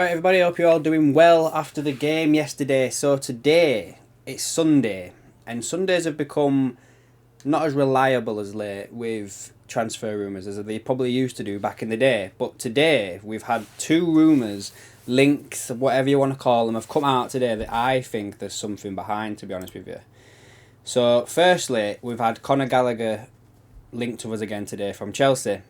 Right, everybody, hope you're all doing well after the game yesterday. So today, it's Sunday, and Sundays have become not as reliable as late with transfer rumours as they probably used to do back in the day. But today, we've had two rumours, links, whatever you want to call them, have come out today that I think there's something behind, to be honest with you. So, firstly, we've had Conor Gallagher linked to us again today from Chelsea.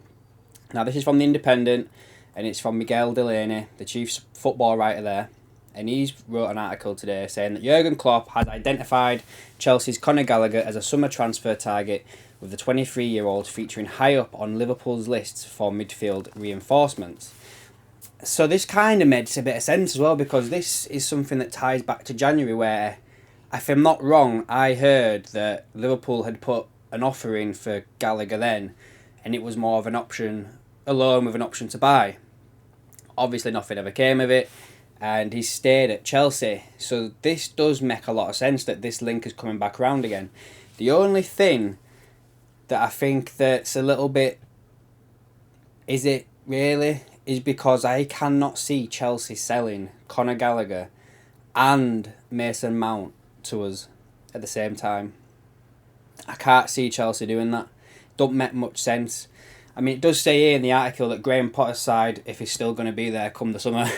Now, this is from The Independent, and it's from Miguel Delaney, the chief football writer there. And he's wrote an article today saying that Jurgen Klopp has identified Chelsea's Conor Gallagher as a summer transfer target, with the 23-year-old featuring high up on Liverpool's lists for midfield reinforcements. So this kind of makes a bit of sense as well, because this is something that ties back to January, where, if I'm not wrong, I heard that Liverpool had put an offer in for Gallagher then, and it was more of an option, a loan with an option to buy. Obviously nothing ever came of it, and he stayed at Chelsea. So this does make a lot of sense that this link is coming back around again. The only thing that I think that's a little bit, is it really, is because I cannot see Chelsea selling Conor Gallagher and Mason Mount to us at the same time. I can't see Chelsea doing that. Don't make much sense. I mean, it does say here in the article that Graham Potter's side, if he's still going to be there come the summer,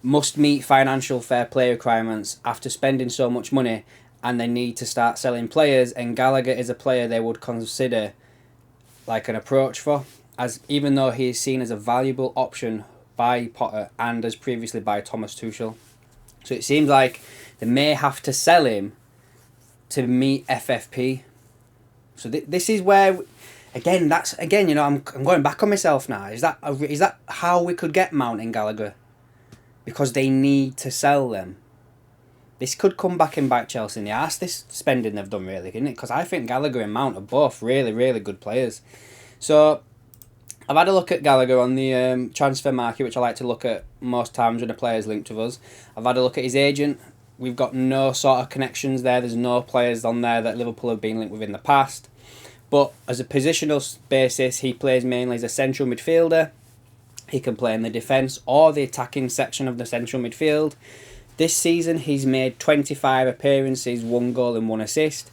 must meet financial fair play requirements after spending so much money, and they need to start selling players, and Gallagher is a player they would consider like an approach for, as even though he is seen as a valuable option by Potter and as previously by Thomas Tuchel. So it seems like they may have to sell him to meet FFP. So this is where... Again, I'm going back on myself now. Is that how we could get Mount and Gallagher? Because they need to sell them. This could come back and bite Chelsea in the arse, this spending they've done, really, isn't it? Because I think Gallagher and Mount are both really, really good players. So, I've had a look at Gallagher on the transfer market, which I like to look at most times when a player's linked to us. I've had a look at his agent. We've got no sort of connections there. There's no players on there that Liverpool have been linked with in the past. But as a positional basis, he plays mainly as a central midfielder. He can play in the defence or the attacking section of the central midfield. This season, he's made 25 appearances, 1 goal and 1 assist.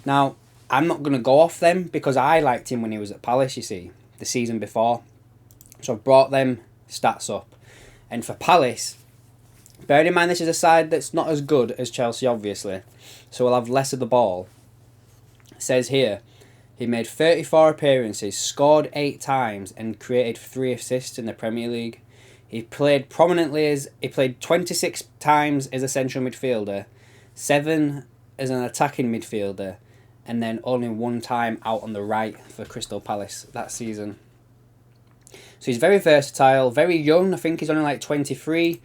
Now, I'm not going to go off them because I liked him when he was at Palace, you see, the season before. So I've brought them stats up. And for Palace, bearing in mind this is a side that's not as good as Chelsea, obviously, so we'll have less of the ball. It says here, he made 34 appearances, scored 8 times, and created 3 assists in the Premier League. He played 26 times as a central midfielder, 7 as an attacking midfielder, and then only 1 time out on the right for Crystal Palace that season. So he's very versatile, very young. I think he's only like 23,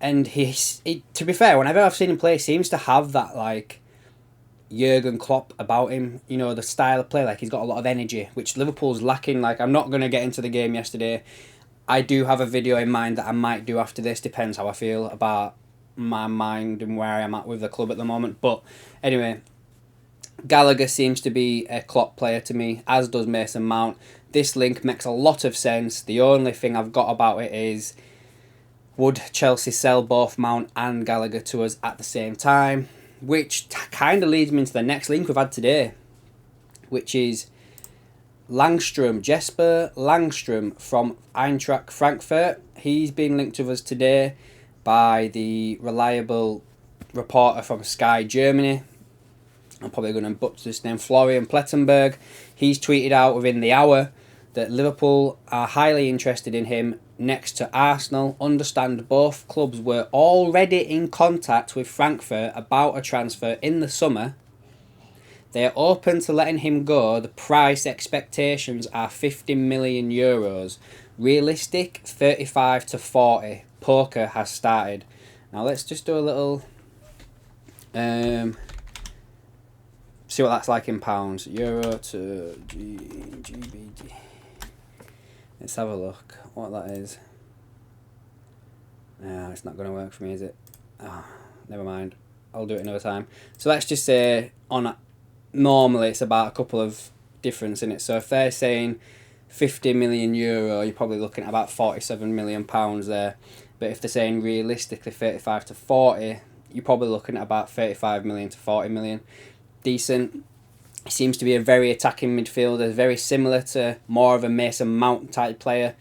and to be fair, whenever I've seen him play, he seems to have that like Jurgen Klopp about him, you know, the style of play, like he's got a lot of energy, which Liverpool's lacking. Like, I'm not going to get into the game yesterday. I do have a video in mind that I might do after this, depends how I feel about my mind and where I am at with the club at the moment. But anyway, Gallagher seems to be a Klopp player to me, as does Mason Mount. This link makes a lot of sense. The only thing I've got about it is, would Chelsea sell both Mount and Gallagher to us at the same time? Which kind of leads me into the next link we've had today, which is Lindstrom, Jesper Lindstrom from Eintracht Frankfurt. He's been linked to us today by the reliable reporter from Sky Germany. I'm probably going to butcher this name, Florian Plettenberg. He's tweeted out within the hour that Liverpool are highly interested in him next to Arsenal. Understand both clubs were already in contact with Frankfurt about a transfer in the summer. They are open to letting him go. The price expectations are 50 million euros. Realistic, 35 to 40. Poker has started. Now let's just do a little... see what that's like in pounds. Euro to GBP. Let's have a look what that is. No, it's not going to work for me, is it? Oh, never mind. I'll do it another time. So let's just say normally it's about a couple of difference in it. So if they're saying 50 million euro, you're probably looking at about 47 million pounds there. But if they're saying realistically 35 to 40, you're probably looking at about 35 million to 40 million. Decent. He seems to be a very attacking midfielder, very similar to more of a Mason Mount type player.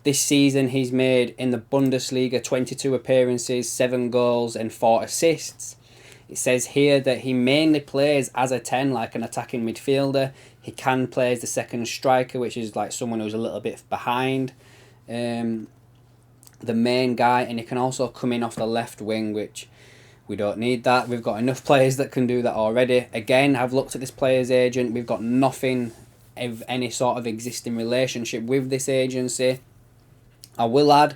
This season he's made in the Bundesliga 22 appearances, 7 goals and 4 assists. It says here that he mainly plays as a 10, like an attacking midfielder. He can play as the second striker, which is like someone who's a little bit behind the main guy, and he can also come in off the left wing, which we don't need that. We've got enough players that can do that already. Again, I've looked at this player's agent. We've got nothing of any sort of existing relationship with this agency. I will add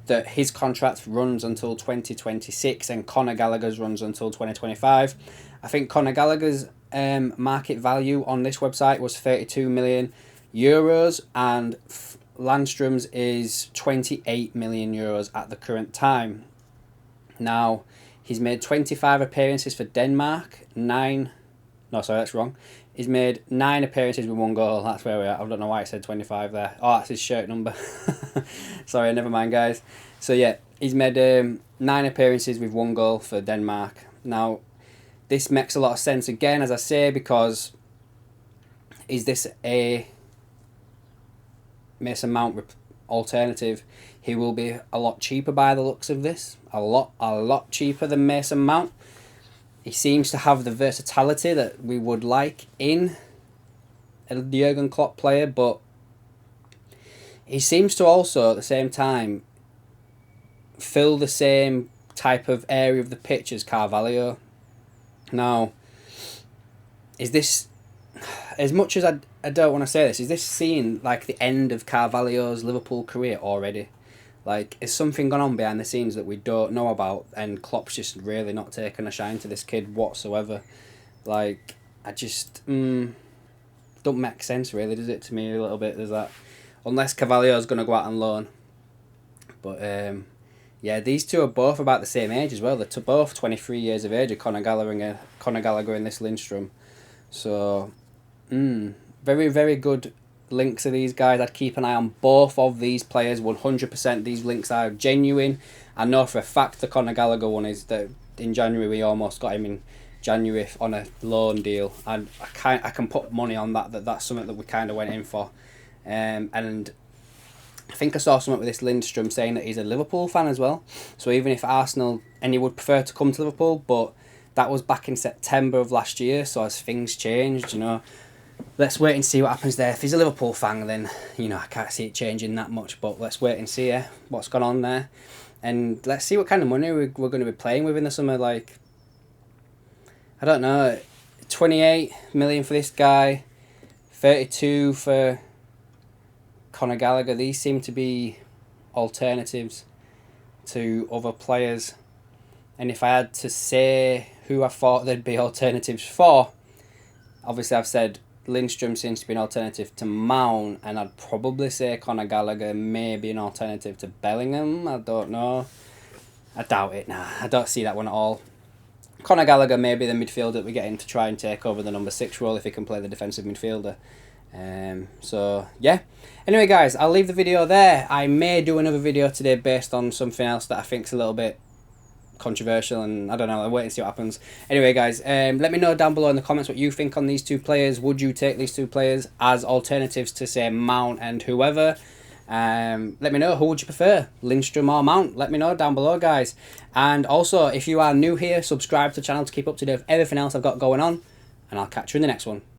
that his contract runs until 2026 and Conor Gallagher's runs until 2025. I think Conor Gallagher's market value on this website was 32 million euros and Lindstrom's is 28 million euros at the current time. Now, he's made 25 appearances for Denmark, He's made 9 appearances with 1 goal. That's where we're at. I don't know why it said 25 there. Oh, that's his shirt number. Sorry, never mind, guys. So, yeah, he's made 9 appearances with 1 goal for Denmark. Now, this makes a lot of sense again, as I say, because is this a Mason Mount alternative? He will be a lot cheaper by the looks of this. A lot cheaper than Mason Mount. He seems to have the versatility that we would like in a Jurgen Klopp player, but he seems to also, at the same time, fill the same type of area of the pitch as Carvalho. Now, is this, as much as I don't want to say this, is this seeing like the end of Carvalho's Liverpool career already? Like, is something gone on behind the scenes that we don't know about, and Klopp's just really not taking a shine to this kid whatsoever? Like, I just don't make sense, really, does it, to me a little bit? There's that, unless Carvalho's going to go out on loan. But yeah, these two are both about the same age as well. They're both 23 years of age, Conor Gallagher and this Lindstrom. So, very, very good links of these guys. I'd keep an eye on both of these players. 100% these links are genuine. I know for a fact the Conor Gallagher one is that in January we almost got him in January on a loan deal, and I can put money on that's something that we kind of went in for. And I think I saw something with this Lindstrom saying that he's a Liverpool fan as well. So even if Arsenal, and he would prefer to come to Liverpool, but that was back in September of last year, so as things changed, let's wait and see what happens there. If he's a Liverpool fan, then, I can't see it changing that much, but let's wait and see what's gone on there. And let's see what kind of money we're going to be playing with in the summer. Like, I don't know, 28 million for this guy, 32 for Conor Gallagher. These seem to be alternatives to other players. And if I had to say who I thought there'd be alternatives for, obviously I've said Lindstrom seems to be an alternative to Mount, and I'd probably say Conor Gallagher may be an alternative to Bellingham. I don't know. I doubt it. Nah, I don't see that one at all. Conor Gallagher may be the midfielder that we get in to try and take over the number 6 role if he can play the defensive midfielder. So, yeah. Anyway, guys, I'll leave the video there. I may do another video today based on something else that I think's a little bit controversial, and I don't know, I'll wait and see what happens. Anyway, guys, let me know down below in the comments what you think on these two players. Would you take these two players as alternatives to, say, Mount and whoever? Let me know, who would you prefer, Lindstrom or Mount? Let me know down below, guys. And also, if you are new here, subscribe to the channel to keep up to date with everything else I've got going on, and I'll catch you in the next one.